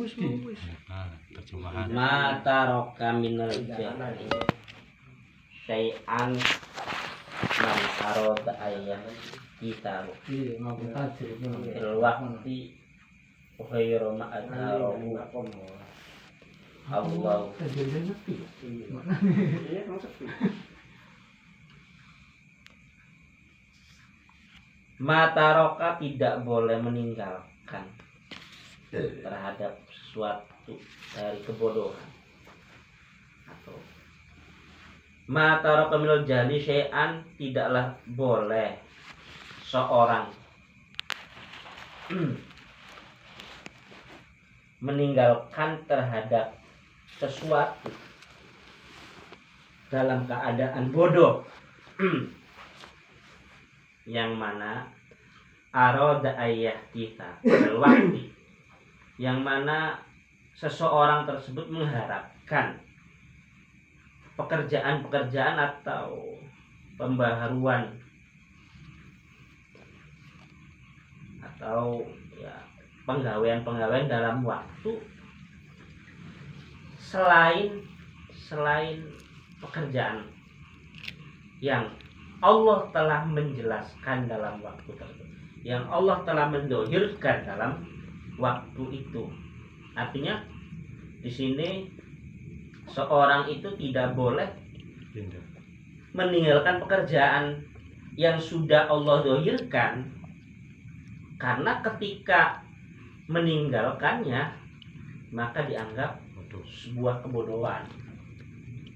Terjemahan. Mata roka minal jahli syai'an man arada ayat kita fil waqti ghairu ma'adahu Allah. Mata roka tidak boleh meninggalkan terhadap sesuatu dari kebodohan, atau mata roka minal jahli syai'an, tidaklah boleh seorang meninggalkan terhadap sesuatu dalam keadaan bodoh yang mana aroda ayah kita waktu yang mana seseorang tersebut mengharapkan pekerjaan-pekerjaan atau pembaharuan atau ya penggawaian dalam waktu selain pekerjaan yang Allah telah menjelaskan dalam waktu tersebut, yang Allah telah mendohirkan dalam waktu itu. Artinya di sini seorang itu tidak boleh meninggalkan pekerjaan yang sudah Allah dohirkan, karena ketika meninggalkannya maka dianggap sebuah kebodohan.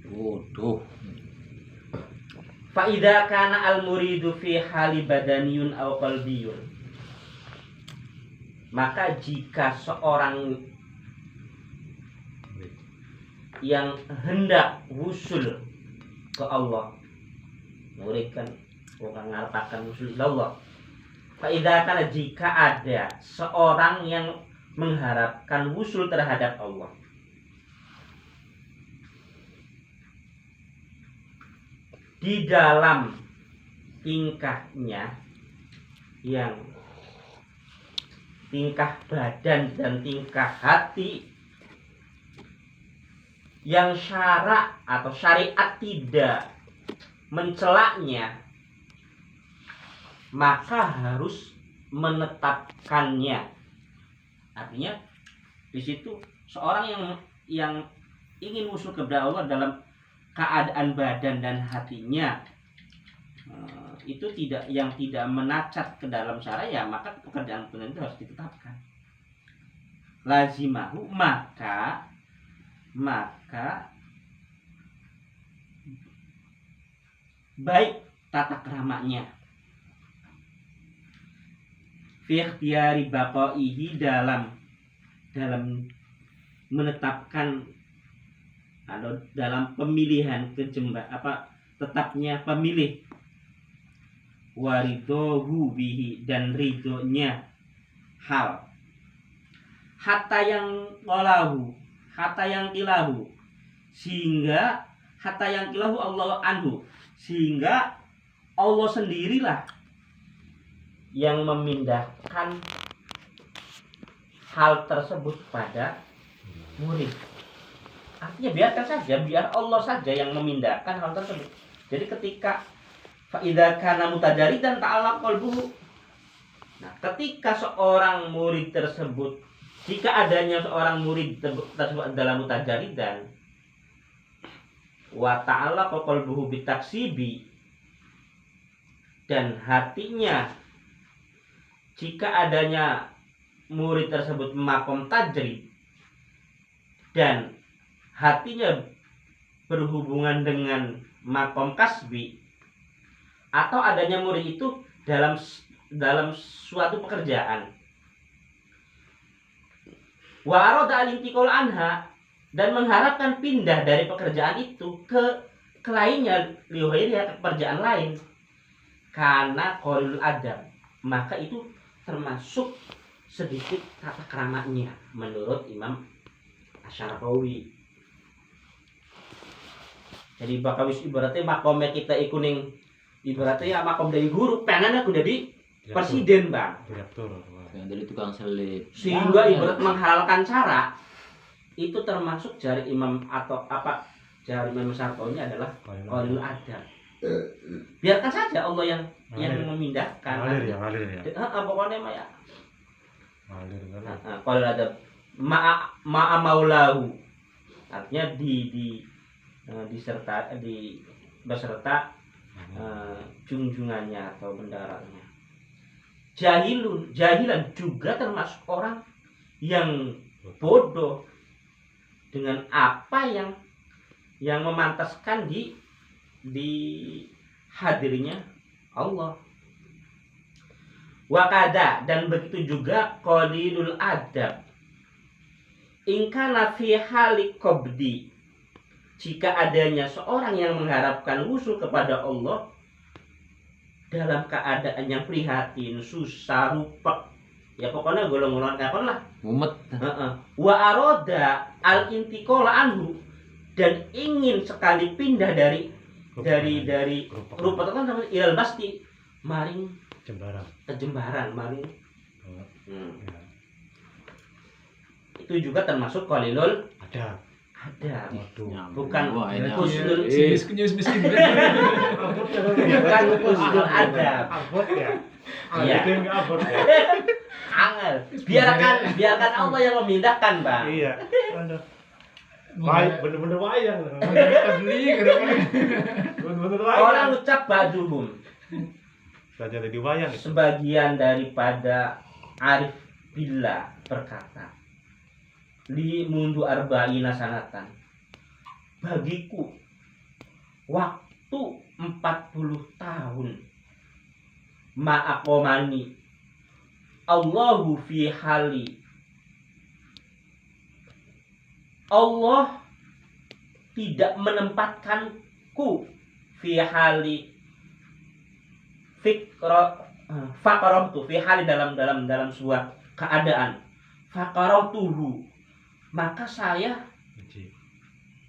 Bodoh. Fa idza kana al muridu fi hali badaniyun aw qalbiyun, maka jika seorang yang hendak wusul ke Allah, murid kan bukan ngarepaken wusul ke Allah. Fa idza kana, jika ada seorang yang mengharapkan wusul terhadap Allah, di dalam tingkahnya, yang tingkah badan dan tingkah hati yang syara atau syariat tidak mencelaknya, maka harus menetapkannya. Artinya di situ seorang yang ingin usul kepada Allah dalam keadaan badan dan hatinya itu tidak menacat ke dalam syariat, maka pekerjaan itu harus ditetapkan. Lazimahu, maka baik tata keramanya fi ikhtiyari baqaihi, dalam menetapkan atau dalam pemilihan tetapnya pemilih, waridohu bihi, dan ridhonya hal, hatta yang kilahu, sehingga hatta yang kilahu Allah anhu, sehingga Allah sendirilah yang memindahkan hal tersebut pada murid. Artinya biarkan saja, biar Allah saja yang memindahkan hal tersebut. Jadi ketika fa idza kana mutajaridan ta'ala qalbuhu, nah ketika seorang murid tersebut, jika adanya seorang murid tersebut dalam mutajaridan, wa ta'ala qalbuhu bitaksibi, dan hatinya, jika adanya murid tersebut makom tajrib dan hatinya berhubungan dengan makom kasbi, atau adanya murid itu dalam suatu pekerjaan, wa arada al-intiqal anha, dan mengharapkan pindah dari pekerjaan itu ke lainnya, liwahirnya ke pekerjaan lain, karena qalul adab, maka itu termasuk sedikit tata keramanya menurut Imam Asy'arawi. Jadi bakal wis ibaratnya makomnya kita ikuning, ibaratnya ya makom dari guru, pengen aku jadi presiden bang, direktur. Yang dari tukang selip. sehingga ibarat menghalalkan cara itu termasuk jari imam atau apa jari Imam Syafi'i adalah qalil adab. Biarkan saja Allah yang memindahkan. Ngalir ya. Pokoknya mah ya. Ngalir kan. Qalil adab ma'a maulahu. Artinya beserta junjungannya atau bendaranya. Jahilan juga termasuk orang yang bodoh dengan apa yang memantaskan di hadirnya Allah. Wakada, dan begitu juga qalilul adab in kana fi hali qabdi, jika adanya seorang yang mengharapkan wusul kepada Allah dalam keadaan yang prihatin, susah, rupak, ya pokoknya golong-golongan kapan lah, Mumet. wa aroda al intiqala anhu, dan ingin sekali pindah dari rupa itu kan namanya ilal basti, maring kejembaran maring. Ya. Itu juga termasuk qalilul Ada. bukan Wah, ini husnul miskin. bukan husnul adab. Abot ya. Iya. Itu enggak abot ya. Angel. Biarkan Allah yang memindahkan, Bang. Iya. Aduh. Bener-bener wayang. Bener-bener wayang. Orang ucap baduhum. Saja jadi wayang. Sebagian daripada arif billah berkata, li mundu arba'ina sanatan, bagiku waktu 40 tahun ma'akomani Allahu fi hali, Allah tidak menempatkanku fi hali faqarahtu fi hali dalam sebuah keadaan faqarahtuhu, maka saya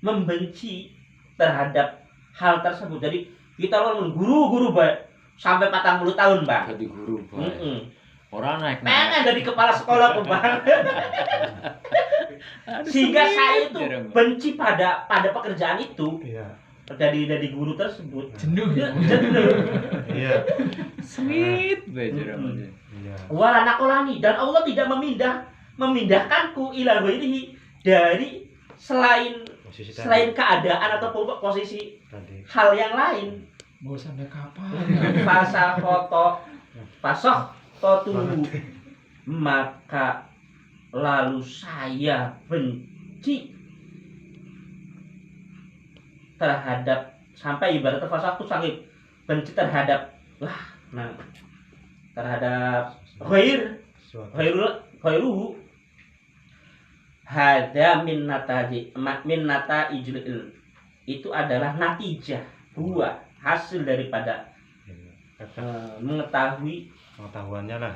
membenci terhadap hal tersebut. Jadi kita orang guru baik sampai 40 tahun, Bang. Jadi guru, Bang. Orang naik. Pengen jadi kepala sekolah tuh, Bang. Sehingga saya itu benci pada pekerjaan itu. Iya. Dari guru tersebut. Jenuh. Iya. Sweet bejer aja. Iya. Wala nakolani, dan Allah tidak memindahkanku ila ghairihi, dari selain keadaan atau posisi tadi. hal yang lain. Mau sampai kapan? Pasoh totuhu, maka lalu saya benci terhadap, sampai ibaratnya fasah tuh sangat benci terhadap terhadap khairuhu hada min nataijil ilm, itu adalah natijah, buah hasil daripada pengetahuannya lah,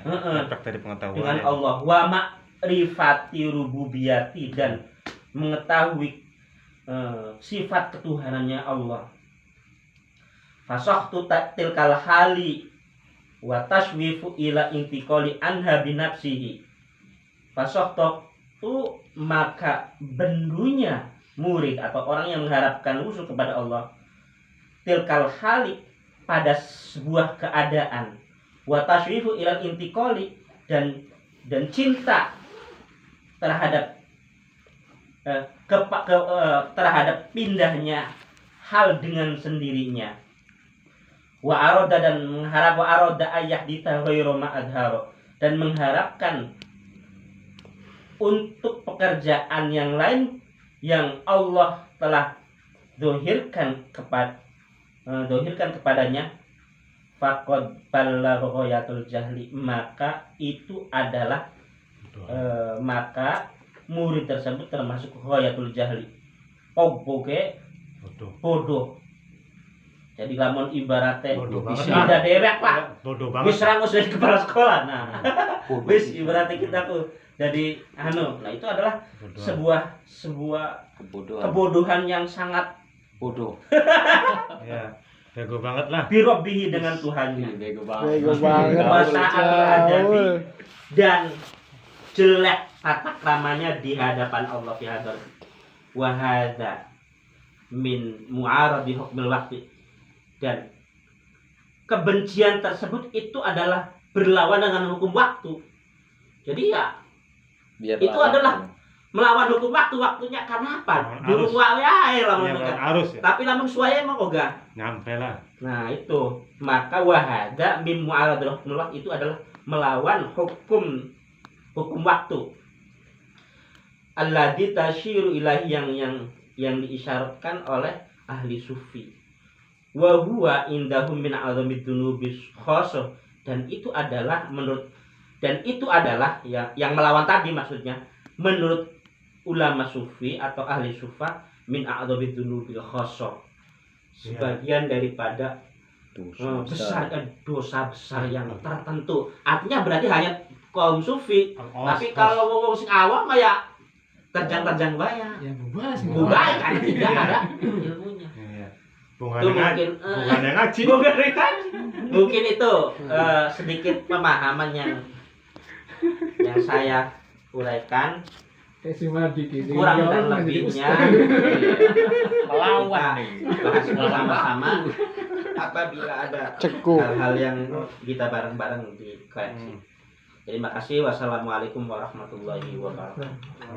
efek dari pengetahuan dengan Allah, wa ma'rifati rububiyati, dan mengetahui sifat ketuhanannya Allah. Fasahtu tilkal hali wa tashwifu ila intiqali anha binafsihi. Fasahtu, maka bendunya murid atau orang yang mengharapkan usul kepada Allah, tilkal hali, pada sebuah keadaan, wa tashwifu ila intiqali, dan cinta terhadap terhadap pindahnya hal dengan sendirinya, wa aroda, dan mengharap, wa aroda ayah dita ghairu ma'adharo, dan mengharapkan untuk pekerjaan yang lain yang Allah telah dohirkan kepadanya, faqad ballagha ghayatul jahli, maka itu adalah maka murid tersebut termasuk ghayatul jahli, bodoh. Jadi lamun ibaratnya sudah dewek, Pak, bodoh banget, wis rangus dari kepala sekolah. Nah, wis ibaratnya kita tuh jadi nah itu adalah sebuah kebodohan yang sangat bodoh. Ya. Bego banget lah. birobbihi dengan Tuhannya. Bego Bego banget. banget. Wasa'atul Jauh. adabi dan jelek tata kramanya di hadapan Allah fi hadar. Wa hadza min mu'aradi hukmil waqti. Dan kebencian tersebut itu adalah berlawan dengan hukum waktu. Jadi ya Biar itu lawan. adalah melawan hukum waktu. Waktunya karena apa? Lawan Durung arus. wae ae lamun Iya, kan. harus ya. Tapi lamun suaya emang ogah. Nyampe lah. Nah, itu. Maka wahada min mu'aradil hukmil waqti itu adalah melawan hukum waktu. Alladzi tasyiru ilahi yang diisyaratkan oleh ahli sufi. Wa huwa indahum min a'zamid dzunubi khosoh, dan itu adalah yang melawan tadi maksudnya menurut ulama sufi atau ahli sufa min a'zamid dzunubi khosoh, sebagian daripada dosa besar yang tertentu. Artinya berarti hanya kaum sufi. Tapi kalau ngomong sing awam ya terjang-terjang bayar. Ya bebas. Bukan karena tidak ada ilmunya. Iya. Itu Bungannya ngaji. Bukan kan? Mungkin itu sedikit pemahaman yang saya uraikan. Cuma dikit. Kurang dan lebihnya Melawan nih. bahas bersama-sama apabila ada Cekuk. hal-hal yang kita bareng-bareng dikoreksi. Terima kasih. Wassalamualaikum warahmatullahi wabarakatuh.